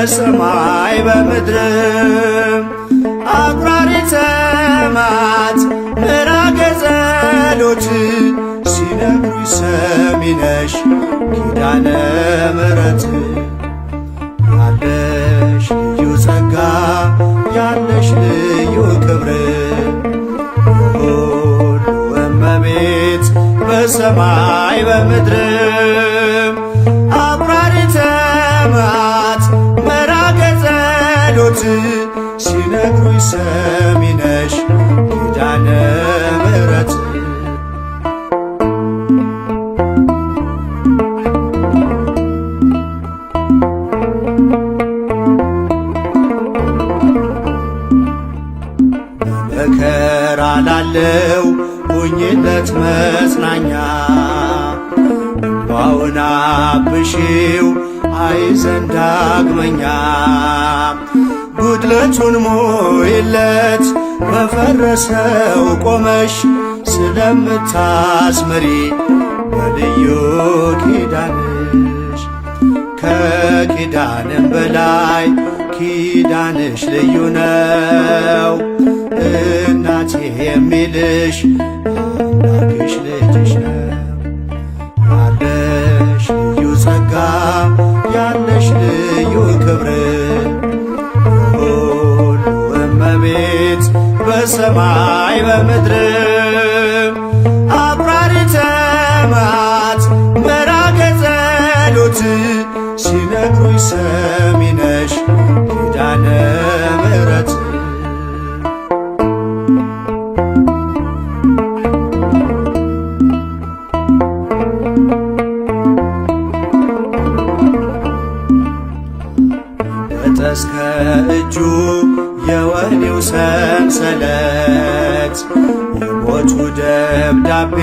በሰማይ በምድርም አቁራሪተ መዓት ምራገ ጸሎት ሲነግሩኝ ሰሚ ነሽ ኪዳነ ምሕረት ያለሽ ልዩ ጸጋ ያለሽ ልዩ ክብር ሁሉ እመቤት በሰማይ በምድርም አቁራሪተ መዓት ምራገ ጸሎት ሲነግሩኝ ሰሚ ነሽ ኪዳነ ምሕረት መከራ ላለው ሁኝለት መጽናኛ እንባውን አብሺው አይዘን ዳግመኛ ጉድለቱን ሞይለት በፈረሰው ቆመሽ ስለምታስምሪ በልዩ ኪዳንሽ ከኪዳንም በላይ ኪዳንሽ ልዩ ነው እናቴ የሚልሽ አምላክሽ ልጅሽ ነው ያለሽ ልዩ ጸጋ ያለሽ ልዩ ክብር ሁሉ እመቤት በሰማይ በምድርም አቁራሪተ መዓት ምራገ ጸሎት ሲነግሩኝ ሰሚ ነሽ ኪዳነ ምሕረት እስከ እጁ የወህኒው ሰንሰለት የሞቱ ደብዳቤ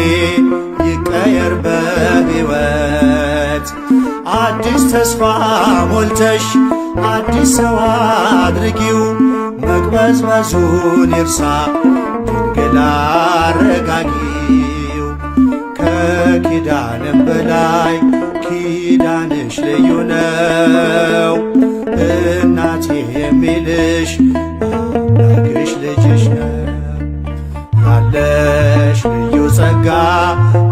ይቀየር በሕይወት አዲስ ተስፋ ሞልተሽ አዲስ ሰው አድርጊው መቅበዝበዙን ይርሳ ድንግል አረጋጊው ከኪዳንም በላይ ኪዳንሽ ልዩ ነው እናቴ የሚልሽ አምላክሽ ልጅሽ ነው ያለሽ ልዩ ጸጋ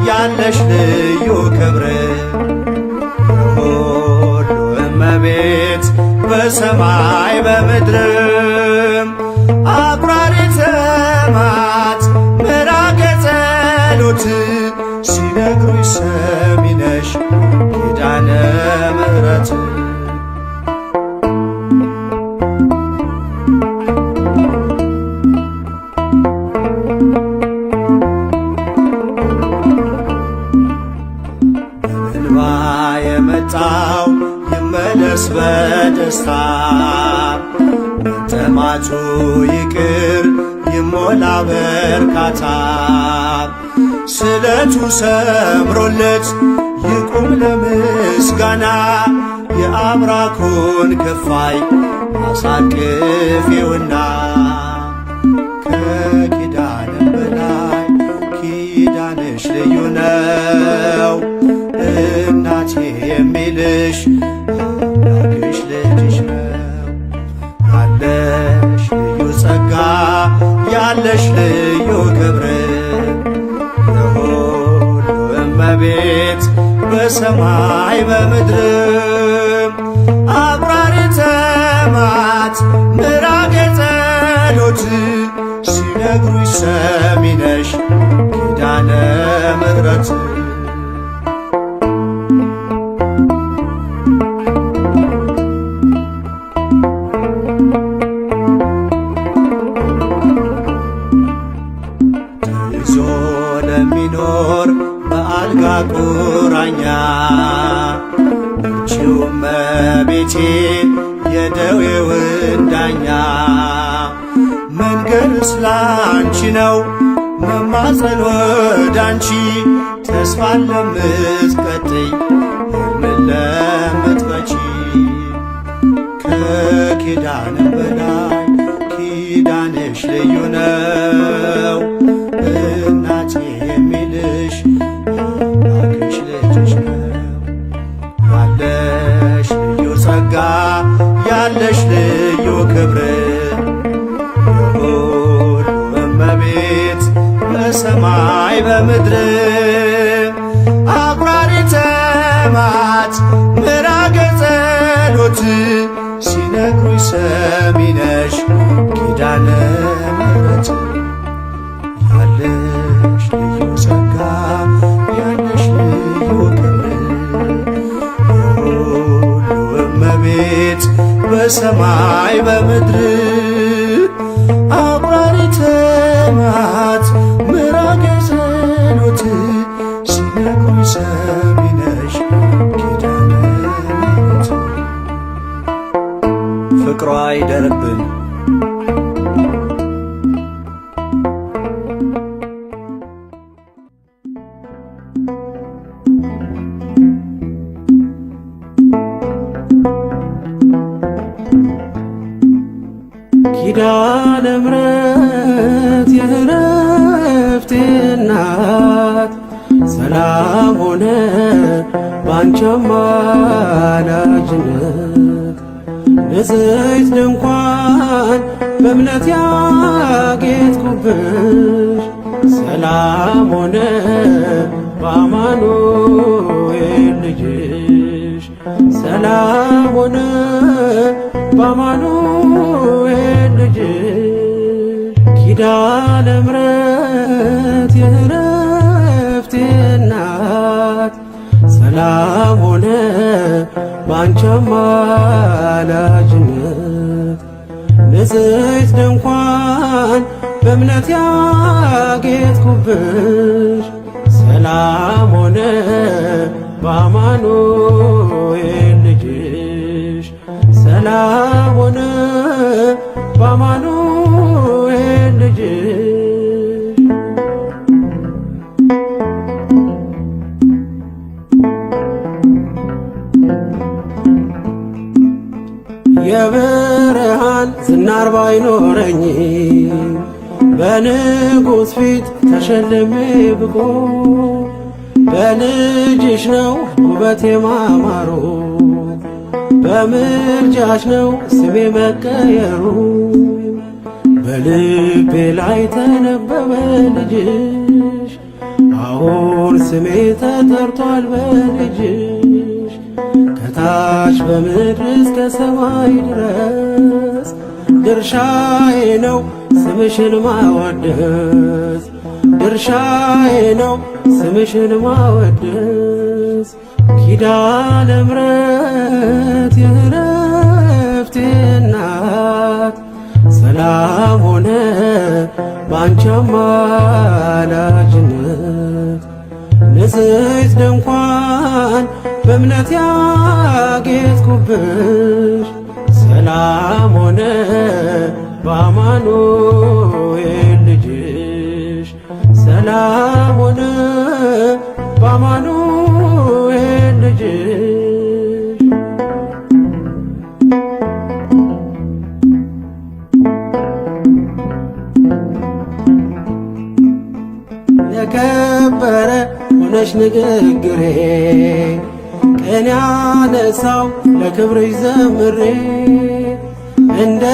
ያለሽ ልዩ ክብር ሁሉ እመቤት በሰማይ በምድርም አቁራሪተ መዓት ምራገ ጸሎት ሲነግሩኝ ሰሚ ነሽ ኪዳነ ምሕረት የመጣው ይመለስ በደስታ መጠማቱ ይቅር ይሞላ በርካታ ስለቱ ሰምሮለት ይቁም ለምስጋና የአብራኩን ክፋይ አሳቅፊውና ከኪዳንም በላይ ኪዳንሽ ልዩ ነው እናቴ የሚልሽ አምላክሽ ልጅሽ ነው ያለሽ ልዩ ጸጋ ያለሽ ልዩ ክብር ለሁሉ እመቤት በሰማይ በምድርም አቁራሪተ መዓት ምራገ ጸሎት ሲነግሩኝ ሰሚ ነሽ ኪዳነ ምሕረት ለሚኖር በአልጋ ቁራኛ እቺው እመቤቴ የደዌውን ዳኛ መንገድስ ላንቺ ነው መማፀን ወዳንቺ ተስፋን ለምትቀጥይ ሕልምን ለምትፈቺ ከኪዳንም በላይ ኪዳንሽ ልዩ ነው እናቴ የሚልሽ አምላክሽ ልጅሽ ነው ያለሽ ልዩ ጸጋ ያለሽ ልዩ ክብር የሁሉ እመቤት በሰማይ በምድር አቁራሪተ መዓት ምራገ ጸሎት ሲነግሩኝ ሰሚ ነሽ ኪዳነ ምሕረት ያለሽ ልዩ ጸጋ ያለሽ ልዩ ክብር የሁሉ እመቤት በሰማይ በምድር አቁራሪተ መዓት ምራገ ጸሎት ሲነግሩኝ ሰሚ ነሽ ኪዳነ ምሕረት ፍቅሯ አይደርብን ኪዳነ ምሕረት የዕረፍቴ እናት ሰላም ሆነ ባንቺ አማላጅነት ንጽሕት ድንኳን በእምነት ያጌጥኩብሽ ሰላም ሆነ በአማኑኤል ልጅሽ ሰላም ሆነ በአማኑኤል ልጅሽ ኪዳነ ምሕረት የዕረፍቴ እናት ሰላም ሆነ ባንቺ አማላጅነት ንጽሕት ድንኳን በእምነት ያጌጥኩብሽ ሰላም ሆነ በአማኑኤል ልጅሽ ሰላም ሆነ በአማኑኤል ልጅሽ የብርሃን ዝናር ባይኖረኝ በንጉሥ ፊት ተሸልሜ ብቆ በልጅሽ ነው ውበቴ ማማሩ በምልጃሽ ነው ስሜ መቀየሩ በልቤ ላይ ተነበበ ልጅሽ አሁን ስሜ ተጠርቷል በልጅሽ ከታች በምድር እስከ ሰማይ ድረስ ድርሻዬ ነው ስምሽን ማወደስ ድርሻዬ ነው ስምሽን ማወደስ ኪዳነ ምሕረት የዕረፍቴ እናት ሰላም ሆነ ባንቺ አማላጅነት ንጽሕት ድንኳን በእምነት ያጌጥኩብሽ ሰላም ሆነ በአማኑኤል ልጅሽ ሰላም ሆነ በአማኑኤል ልጅሽ የከበረ ሆነሽ ንግግሬ ቅኔ ያነሳው ለክብርሽ ዘምሬ እንደ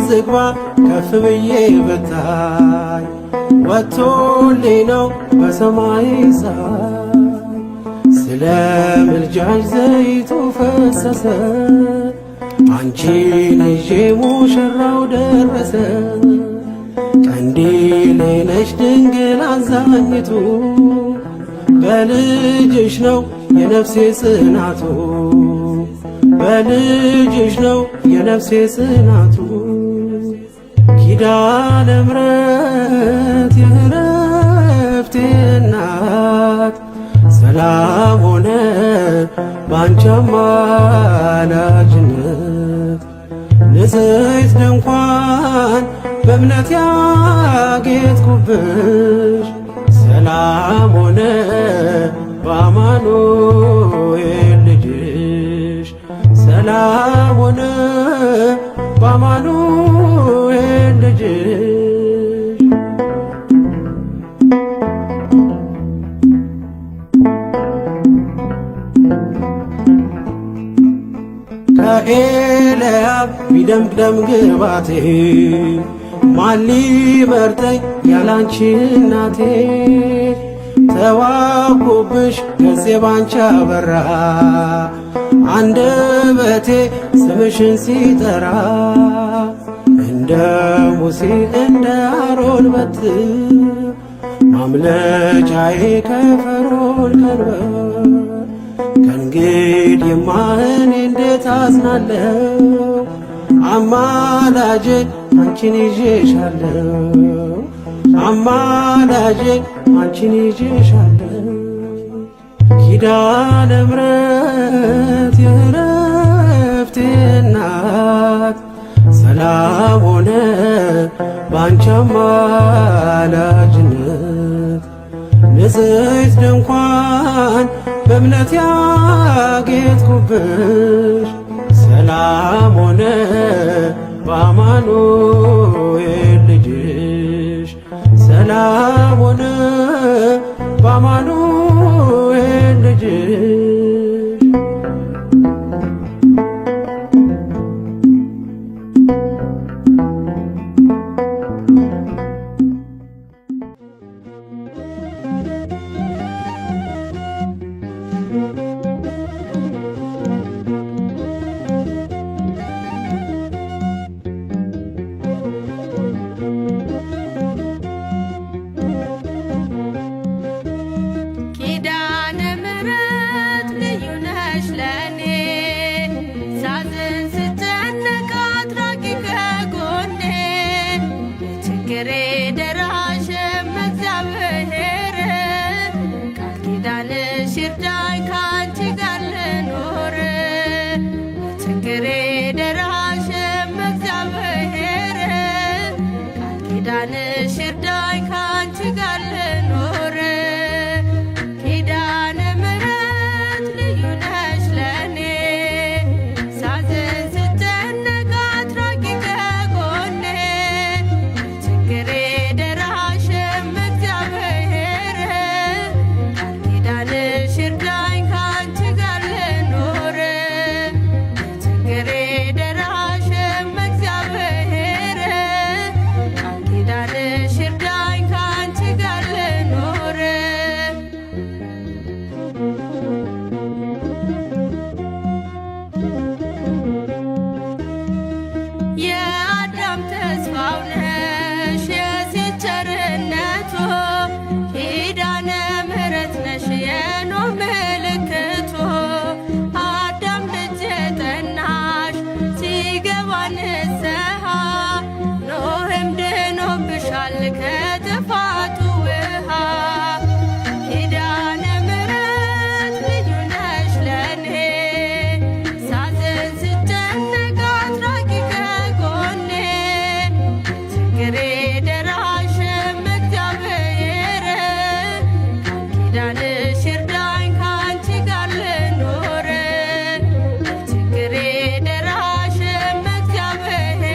ዝግባ ከፍ ብዬ ብታይ ወጥቶልኝ ነው በሰማይ ፀሐይ ስለ ምልጃሽ ዘይቱ ፈሰሰ አንቺን ይዤ ሙሽራው ደረሰ ቀንዲሌ ነሽ ድንግል አዛኝቱ በልጅሽ ነው የነፍሴ ጽናቱ በልጅሽ ነው የነፍሴ ጽናቱ ኪዳነ ምሕረት የዕረፍቴ እናት ሰላም ሆነ ባንቺ አማላጅነት ንጽሕት ድንኳን በእምነት ያጌጥኩብሽ ሰላም ሆነ በአማኑኤል ልጅሽ ሰላም ሆነ በአማኑኤል ልጅሽ ከኤልያብ ይደምቅደም ግባቴ ማን ሊመርጠኝ ያላንቺ እናቴ ተዋብኩብሽ ገጼ ባንቺ አበራ አንደበቴ ስምሽን ሲጠራ እንደ ሙሴ እንደ አሮን በትር ማምለጫዬ ከፈርዖን ቀንበር ከእንግዲህማ እኔ እንዴት አዝናለሁ አማላጄ አንቺን ይዤሻለሁ አማላጄ አንቺን ይዤሻለሁ ኪዳነ ምሕረት የዕረፍቴ እናት ሰላም ሆነ ባንቺ አማላጅነት ንጽሕት ድንኳን በእምነት ያጌጥኩብሽ ሰላም ሆነ በአማኑኤል ልጅሽ ሰላም ሆነ በአማኑኤል ልጅሽ ኪዳንሽ ይርዳኝ ካንቺ ጋር ልኖር ኪዳነ ምሕረት ልዩ ነሽ ለኔ ሳዝን ስጨነቅ አትራቂ ከጎኔ ችግሬ ደራሽም እግዚአብሔር ቃል ኪዳንሽ ይርዳኝ ካንቺ ጋር ልኖር ችግሬ ደራሽም እግዚአብሔር ቃል ኪዳንሽ ይርዳኝ ካንቺ ጋር ልኖር የአዳም ተስፋው ነሽ የሴት ቸርነቱ ኪዳነ ምሕረት ነሽ የኖህ ምልክቱ አዳም ልጅ ጠናሽ ሲገባ ንስሐ ኖህም ድኖብሻል ከጥፋቱ ውሃ ኪዳነ ምሕረት ልዩ ነሽ ለኔ ሳዝን ስጨነቅ አትራቂ ከጎኔ ችግሬ ደራሽም እግዚአብሔር ቃል ኪዳንሽ ይርዳኝ ካንቺ ጋር ልኖር ችግሬ ደራሽም እግዚአብሔር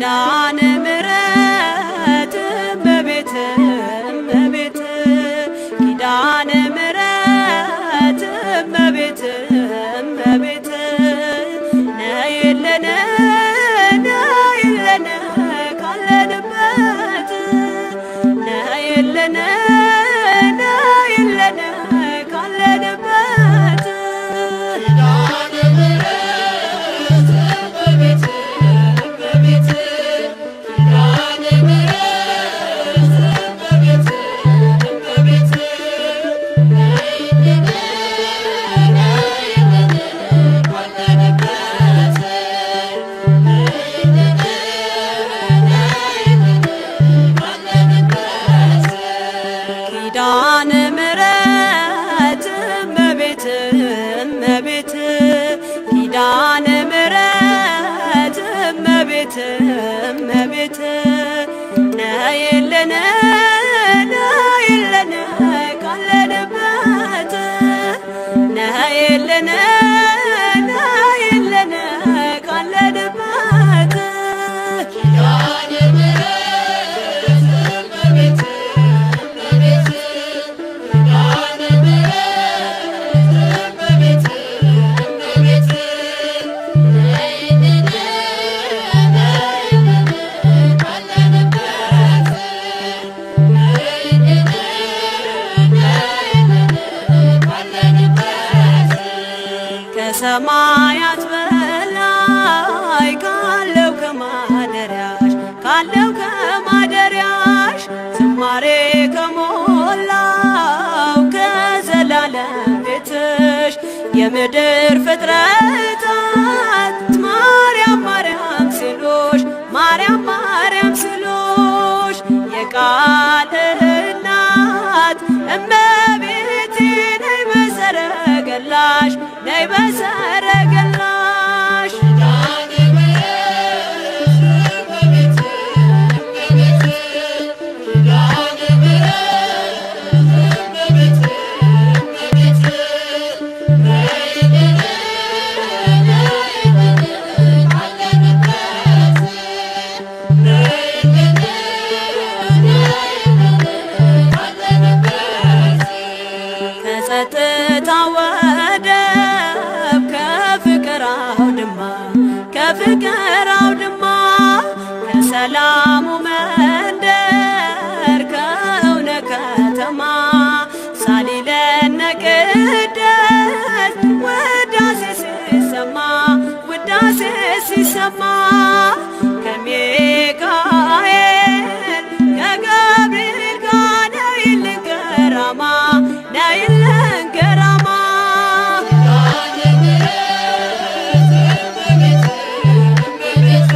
ኪዳነ ምሕረት እመቤት እመቤት ኪዳነ ምሕረት እመቤት እመቤት ነይልን ነይልን ካለንበት ነይልን ነይልን ካለንበት ኪዳነ ምሕረት እመቤት እመቤት ኪዳነ ምሕረት እመቤት እመቤት ነይልን ነይልን ካለንበት ነይልን ነይልን ካለንበት ኪዳነ ምሕረት እመቤት እመቤት ኪዳነ ምሕረት እመቤት እመቤት ነይልን ነይልን ካለንበት ነይልን ነይልን ካለንበት ኪዳነ ምሕረት እመቤት እመቤት ኪዳነ ምሕረት እመቤት እመቤት ነይልን ነይልን ካለንበት ነይልን ነይልን ካለንበት ከሰማያት በላይ ካለው ከማደሪያሽ ዝማሬ ከሞላው ከዘላለም ቤትሽ የምድር ፍጥረታት ማርያም ማርያም ሲሉሽ ማርያም ማርያም ሲሉሽ የቃል እናት እመቤቴ ነይ በሰረገላሽ ነይ በሰረገላሽ ኪዳነ ምሕረት እመቤት እመቤት ኪዳነ ምሕረት እመቤት እመቤት ነይልን ነይልን ካለንበት ነይልን ነይልን ካለንበት ከጸጥታ ወደብ ከፍቅር አውድማ ከሰላሙ መንደር ከእውነ ከተማ ሳሊለነ ቅደስ ውዳሴ ሲሰማ ከሚካኤል ከገብርኤል ጋር ነይልን ገራማ ነይልን ገራማ ኪዳነ ምሕረት እመቤት እመቤት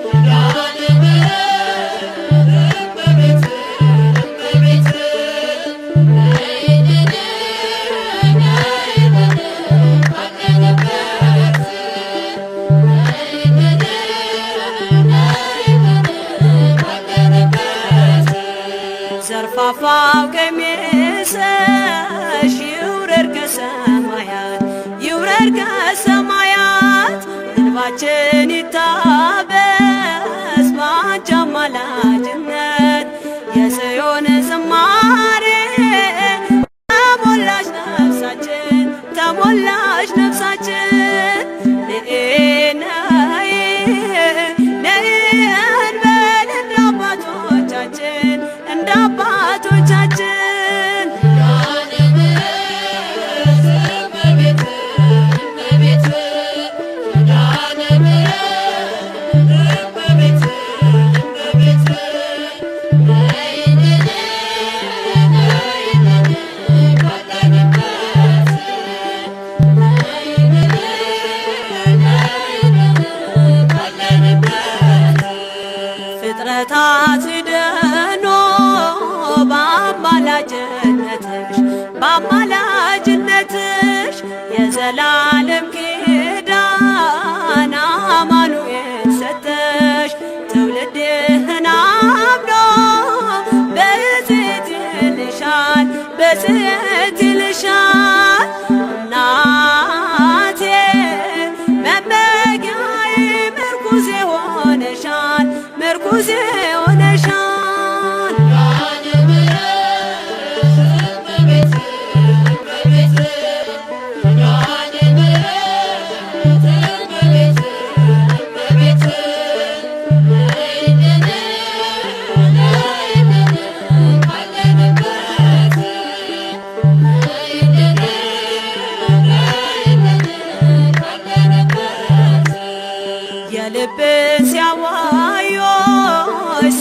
ኪዳነ ምሕረት እመቤት እመቤት ነይልን ነይልን ካለንበት ነይልን ነይልን ካለንበት ዘርፋፋው ቀሚስሽ ይውረድ ከሰማያት እንባችን ይታበስ ባንቺ አማላጅነት የጽዮን ዝማሬ ተሞላሽ ነፍሳችን ነይ እንበል እንደ አባቶቻችን ኪዳነ ምሕረት እመቤት እመቤት ኪዳነ ምሕረት እመቤት እመቤት ነይልን ነይልን ካለንበት ነይልን ነይልን ካለንበት ፍጥረታት ሲደኖ በአማላጅነትሽ የዘላለም ኪዳን አማኑኤል ሰጠሽ ትውልድህን አምኖ በጽት ይልሻል እናቴ መመጊያዬ ምርኩዝ ሆነሻል ምርኩዜ ሆነሻል። የልብን ሲያዋዮሽ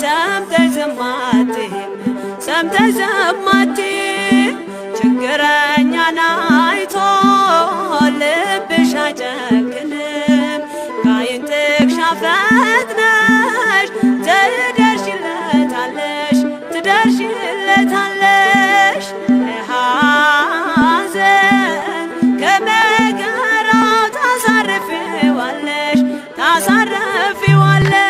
ሰምተሽ ዝም አትይም፣ ሰምተሽ ዝም አትይም። ችግረኛን አይቶ ልብሽ አይጨክንም። ከዓይን ጥቅሻ ፈጥነሽ ትደርሺለታለሽ ትደርሺለታለሽ። ሐዘን ከመከራው ታሳርፊዋለሽ ታሳርፊዋለሽ።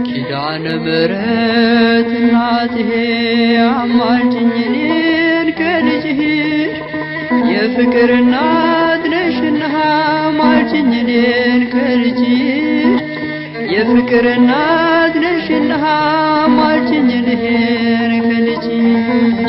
ኪዳነ ምሕረት እናቴ አማልጅኝ እኔን ከልጅሽ የፍቅር እናት ነሽና አማልጅኝ እኔን ከልጅሽ የፍቅር እናት ነሽና አማልጅኝ እኔን ከልጅሽ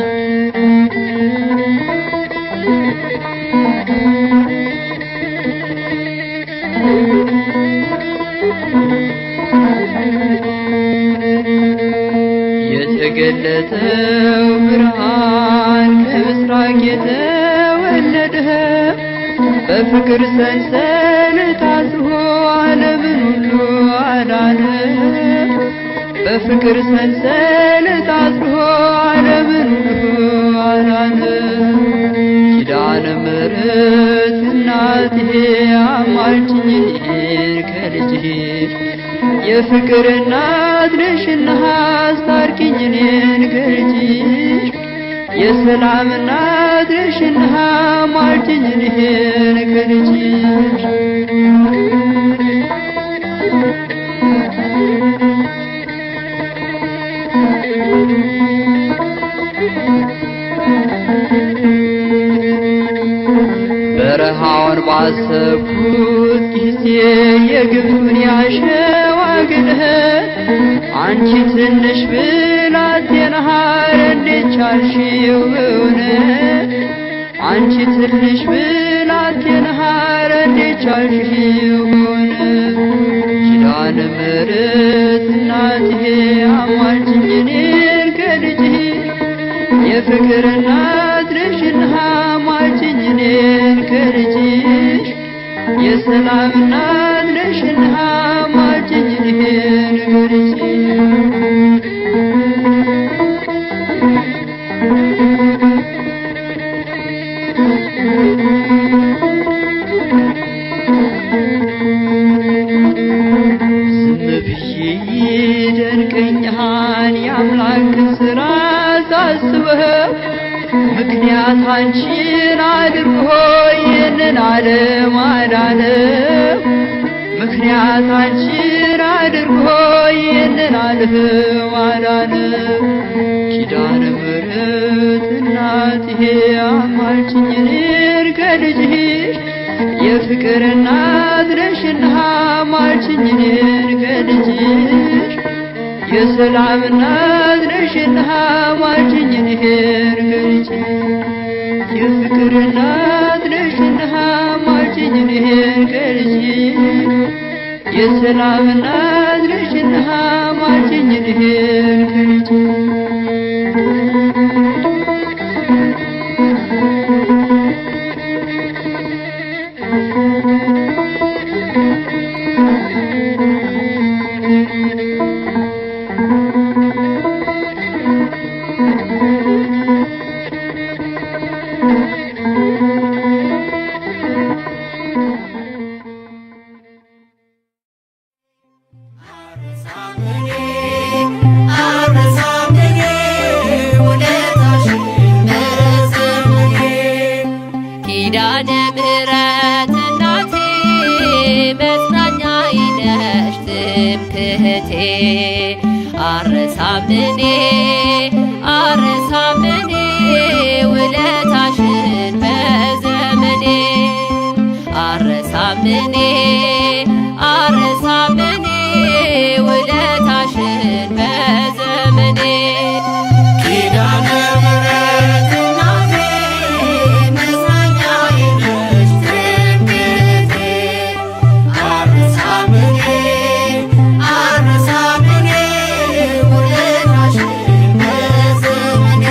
የተገለጠው ብርሃን ከምስራቅ የተወለደ በፍቅር ሰንሰለት ታስሮ ዓለምን ሁሉ አዳነ። በፍቅር ሰንሰለት ታስሮ ዓለምን ሁሉ አዳነ። ኪዳነ ምሕረት እናቴ አማልጅኝ እኔን ከልጅሽ የፍቅር እናት ነሽና አስታርቂኝ እኔን ከልጅሽ የሰላም እናት ነሽና አማልጅኝ እኔን ከልጅሽ በረሃውን ባሰብኩት ጊዜ የግብፁን ያሸዋ ግለት አንቺ ትንሽ ብላቴና እንዴት ቻልሽው በእውነት አንቺ ትንሽ ብላቴና እንዴት ቻልሽው በእውነት ኪዳነ ምሕረት እናቴ አማልጅኝ እኔን ከልጅሽ የፍቅር እናት ነሽና አማልጅኝ እኔን ከልጅሽ የሰላም እናት ነሽና አማልጅኝ እኔን ከልጅሽ ዝም ብዬ ይደንቀኛል የአምላክን ሥራ ሳስበው ምክንያት አንቺን አድርጎ ይህንን ዓለም አዳነው። ምክንያት አንቺን አድርጎ ይህንን ዓለም አዳነው። ኪዳነ ምሕረት እናቴ አማልጅኝ እኔን ከልጅሽ የፍቅር እናት ነሽና አማልጅኝ እኔን ከልጅሽ የሰላም እናት ነሽና አማልጅኝ እኔን ከልጅሽ የፍቅር እናት ነሽና አማልጅኝ እኔን ከልጅሽ የሰላም እናት ነሽና ማልጅኝ ልሄድ ከልጅ ኪዳነ ምሕረት እናቴ መጽናኛዬ ነሽ ትምክህቴ አልረሳም እኔ ውለታሽን በዘመኔ አልረሳም እኔ ውለታሽን በዘመኔ ኪዳነ ምሕረት እናቴ መጽናኛዬ ነሽ ትምክህቴ አልረሳም እኔ ውለታሽን በዘመኔ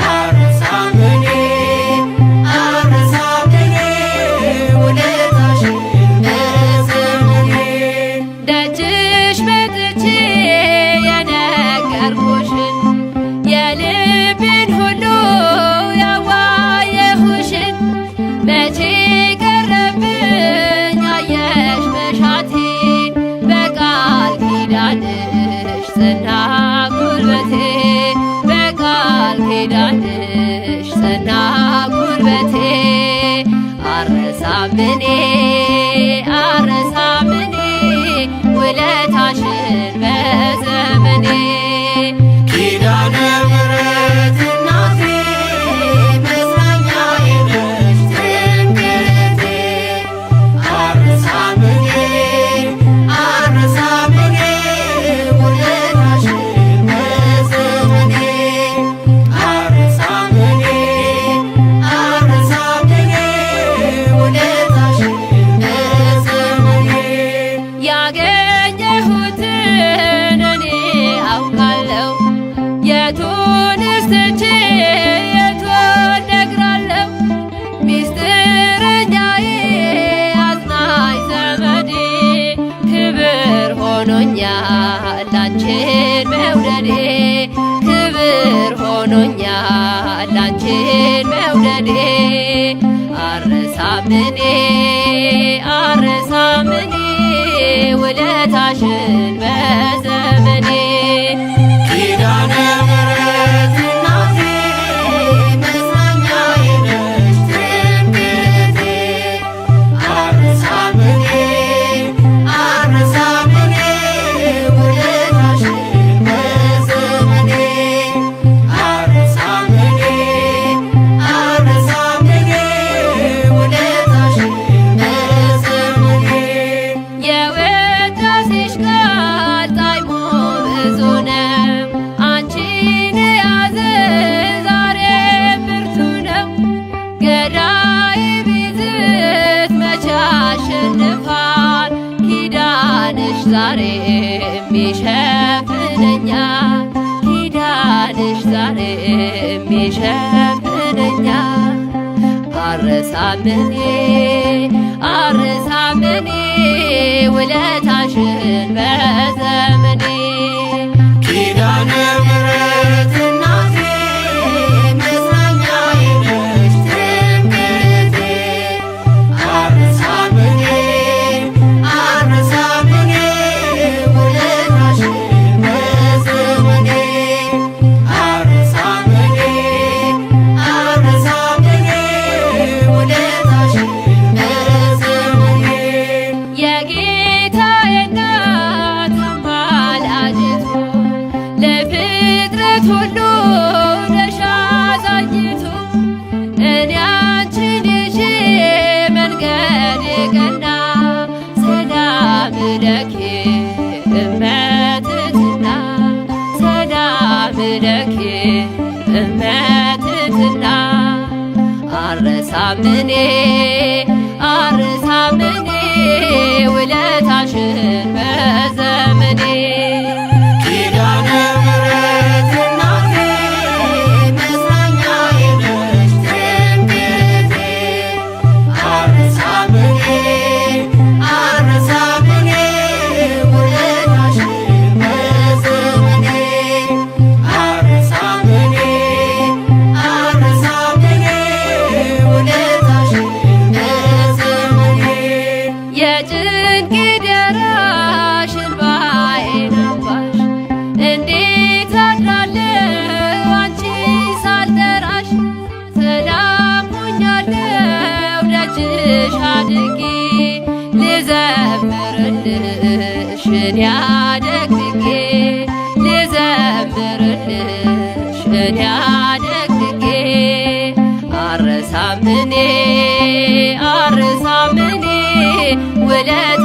አልረሳም እኔ ውለታሽን በዘመኔ ደጅሽ መጥቼ የነገርኩሽን የልቤን ሁሉ ያዋየሁሽን መቼ ቀረብኝ አየሽ መሻቴ በቃል ኪዳንሽ ጸና ጉልበቴ በቃል ኪዳንሽ ጸና ጉልበቴ አልረሳም እኔ ውለታሽን በዘመኔ ኪዳነ ምሕረት እናቴ መጽናኛዬ ነሽ ትምክህቴ አልረሳም እኔ ውለታሽን በዘመኔ አልረሳም እኔ ውለታሽን በዘመኔ ያገኘሁትን እኔ አውቃለሁ የቱንስ ትቼ የቱን ነግራለሁ ሚስጥረኛዬ አጽናኝ ዘመዴ ክብር ሆኖኛል አንቺን መውደዴ ክብር ሆኖኛል አንቺን መውደዴ አልረሳም እኔ ውለታሽን በዘመኔ ኪዳነ ምሕረት እናቴ መጽናኛዬ ነሽ ትምክህቴ አልረሳም እኔ ውለታሽን በዘመኔ አልረሳም እኔ ውለታሽን በዘመኔ የውዳሴሽ ቃል ጣዕሙ ብዙ ነው አንቺን የያዘ ዛሬም ብርቱ ነው ገዳይ ቢዝት መቼ ያሸንፋል ኪዳንሽ ዛሬም ይሸፍነኛል ኪዳንሽ ዛሬም ይሸፍነኛል አልረሳም እኔ ውለታሽን በዘመኔ ኪዳነ ምሕረት እናቴ መጽናኛዬ ነሽ ትምክህቴ አልረሳም እኔ ውለታሽን በዘመኔ አልረሳም እኔ ውለታሽን በዘመኔ የጌታዬ እናት አማላጅቱ ለፍጥረት ሁሉ ነሽ አዛኝቱ እኔ አንቺን ይዤ መንገድ ቀና ሰላም ለኪ እመትትና ሰላም ለኪ እመትትና አልረሳም እኔ ውለታሽን ወዲያ ደግጌ አረሳምኔ ውለታ